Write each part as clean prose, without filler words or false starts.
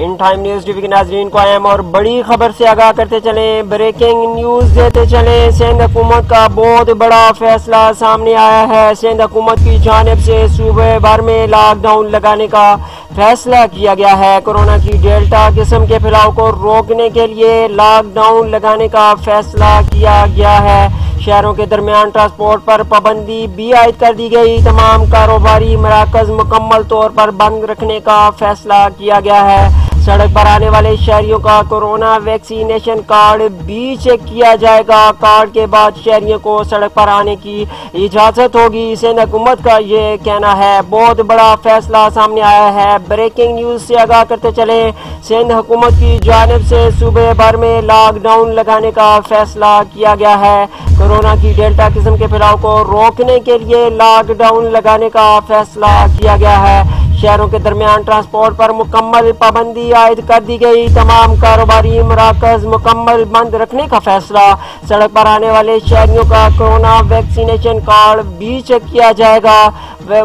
In time news T V کے ناظرین کو اہم اور بڑی خبر سے آگاہ کرتے چلیں، بریکنگ نیوز دیتے چلیں۔ سندھ حکومت کا بہت بڑا فیصلہ سامنے آیا ہے۔ سندھ حکومت کی جانب سے صوبے بھر میں لاک ڈاؤن لگانے کا فیصلہ کیا گیا ہے۔ کورونا کی ڈیلٹا قسم کے پھیلاؤ کو روکنے کے لیے لاک ڈاؤن لگانے کا فیصلہ کیا گیا ہے۔ شہروں کے درمیان ٹرانسپورٹ پر پابندی بھی عائد کر دی گئی۔ تمام کاروباری مراکز مکمل طور پر بند رکھنے کا فیصلہ کیا گیا ہے۔ سڑک پر آنے والے شہریوں کا کورونا ویکسینیشن کارڈ بھی چیک کیا جائے گا۔ کارڈ کے بعد شہریوں کو سڑک پر آنے کی اجازت ہوگی۔ سندھ حکومت کا یہ کہنا ہے۔ بہت بڑا فیصلہ سامنے آیا ہے۔ بریکنگ نیوز سے آگاہ کرتے چلیں، سندھ حکومت کی جانب سے صوبے بھر میں لاک ڈاؤن لگانے کا فیصلہ کیا گیا ہے۔ کورونا کی ڈیلٹا قسم کے پھیلاؤ کو روکنے کے لیے لاک ڈاؤن لگانے کا فیصلہ کیا گیا ہے۔ شہروں کے درمیان ٹرانسپورٹ پر مکمل پابندی عائد کر دی گئی۔ تمام کاروباری مراکز مکمل بند رکھنے کا فیصلہ۔ سڑک پر آنے والے شہریوں کا کورونا ویکسینیشن کارڈ بھی چیک کیا جائے گا۔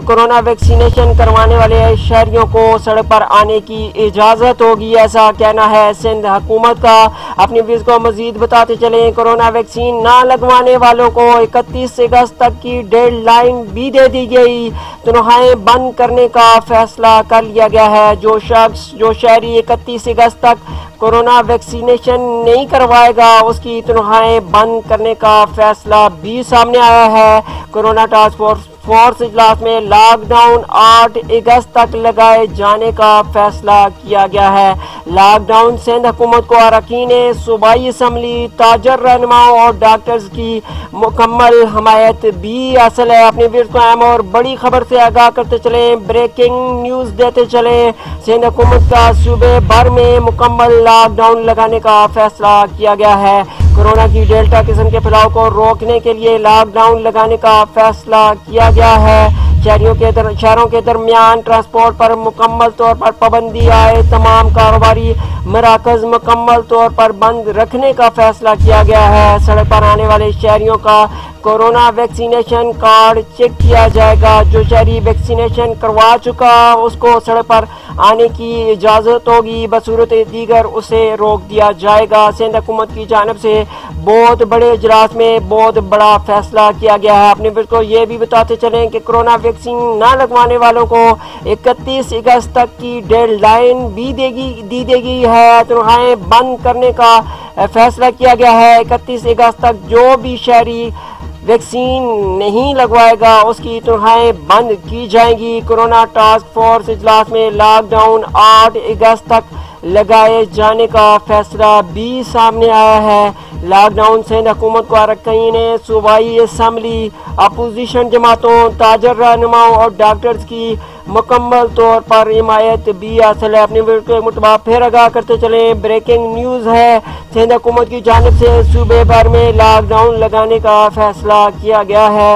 کورونا ویکسینیشن کروانے والے شہریوں کو سڑک پر آنے کی اجازت ہوگی، ایسا کہنا ہے سندھ حکومت کا۔ اپنی ویز کو مزید بتاتے چلیں، کورونا ویکسین نہ لگوانے والوں کو 31 اگست تک کی ڈیڈ لائن بھی دے دی گئی۔ تنخواہیں بند کرنے کا فیصلہ کر لیا گیا ہے۔ جو شہری 31 اگست تک کورونا ویکسینیشن نہیں کروائے گا، اس کی تنخواہیں بند کرنے کا فیصلہ بھی سامنے آیا ہے۔ کورونا ٹاسک فورس اجلاس میں لاک ڈاؤن 8 اگست تک لگائے جانے کا فیصلہ کیا گیا ہے۔ لاک ڈاؤن سندھ حکومت کو اراکین صوبائی اسمبلی، تاجر رہنماؤں اور ڈاکٹرز کی مکمل حمایت بھی حاصل ہے۔ اپنی ویڈیو کو اہم اور بڑی خبر سے آگاہ کرتے چلیں، بریکنگ نیوز دیتے چلیں۔ سندھ حکومت کا صوبے بھر میں مکمل لاک ڈاؤن لگانے کا فیصلہ کیا گیا ہے۔ کورونا کی ڈیلٹا قسم کے پھیلاؤ کو روکنے کے لیے لاک ڈاؤن لگانے کا فیصلہ کیا گیا ہے۔ شہروں کے درمیان ٹرانسپورٹ پر مکمل طور پر پابندی آئے۔ تمام کاروباری مراکز مکمل طور پر بند رکھنے کا فیصلہ کیا گیا ہے۔ سڑک پر آنے والے شہریوں کا کورونا ویکسینیشن کارڈ چیک کیا جائے گا۔ جو شہری ویکسینیشن کروا چکا اس کو سڑک پر آنے کی اجازت ہوگی، بصورت دیگر اسے روک دیا جائے گا۔ سندھ حکومت کی جانب سے بہت بڑے اجلاس میں بہت بڑا فیصلہ کیا گیا ہے۔ اپنے کو یہ بھی بتاتے چلیں کہ کورونا ویکسین نہ لگوانے والوں کو 31 اگست تک کی ڈیڈ لائن بھی دی گئی ہے۔ تنخواہیں بند کرنے کا فیصلہ کیا گیا ہے۔ 31 اگست تک جو بھی شہری ویکسین نہیں لگوائے گا اس کی تنخواہیں بند کی جائیں گی۔ کورونا ٹاسک فورس اجلاس میں لاک ڈاؤن 8 اگست تک لگائے جانے کا فیصلہ بھی سامنے آیا ہے۔ لاک ڈاؤن سندھ حکومت کو اراکین صوبائی اسمبلی، اپوزیشن جماعتوں، تاجر رہنماؤں اور ڈاکٹرز کی مکمل طور پر حمایت بھی حاصل ہے۔ اپنی ویڈیو کے مطابق پھر آگاہ کرتے چلیں، بریکنگ نیوز ہے۔ سندھ حکومت کی جانب سے صوبے بھر میں لاک ڈاؤن لگانے کا فیصلہ کیا گیا ہے۔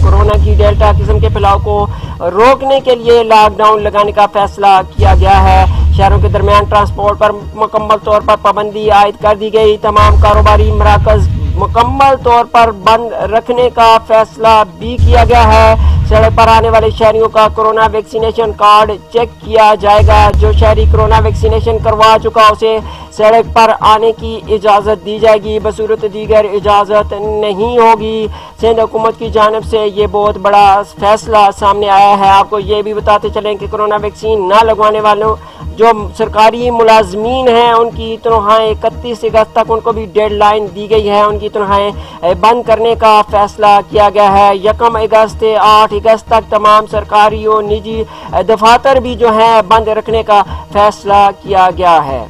کورونا کی ڈیلٹا قسم کے پھیلاؤ کو روکنے کے لیے لاک ڈاؤن لگانے کا فیصلہ کیا گیا ہے۔ شہروں کے درمیان ٹرانسپورٹ پر مکمل طور پر پابندی عائد کر دی گئی۔ تمام کاروباری مراکز مکمل طور پر بند رکھنے کا فیصلہ بھی کیا گیا ہے۔ سڑک پر آنے والے شہریوں کا کورونا ویکسینیشن کارڈ چیک کیا جائے گا۔ جو شہری کورونا ویکسینیشن کروا چکا اسے سڑک پر آنے کی اجازت دی جائے گی، بصورت دیگر اجازت نہیں ہوگی۔ سندھ حکومت کی جانب سے یہ بہت بڑا فیصلہ سامنے آیا ہے۔ آپ کو یہ بھی بتاتے چلیں کہ کورونا ویکسین نہ لگوانے والوں جو سرکاری ملازمین ہیں ان کی تنخواہیں 31 اگست تک ان کو بھی ڈیڈ لائن دی گئی ہے۔ ان کی تنخواہیں بند کرنے کا فیصلہ کیا گیا ہے۔ 1 اگست سے 8 اگست تک تمام سرکاری اور نجی دفاتر بھی جو ہیں بند رکھنے کا فیصلہ کیا گیا ہے۔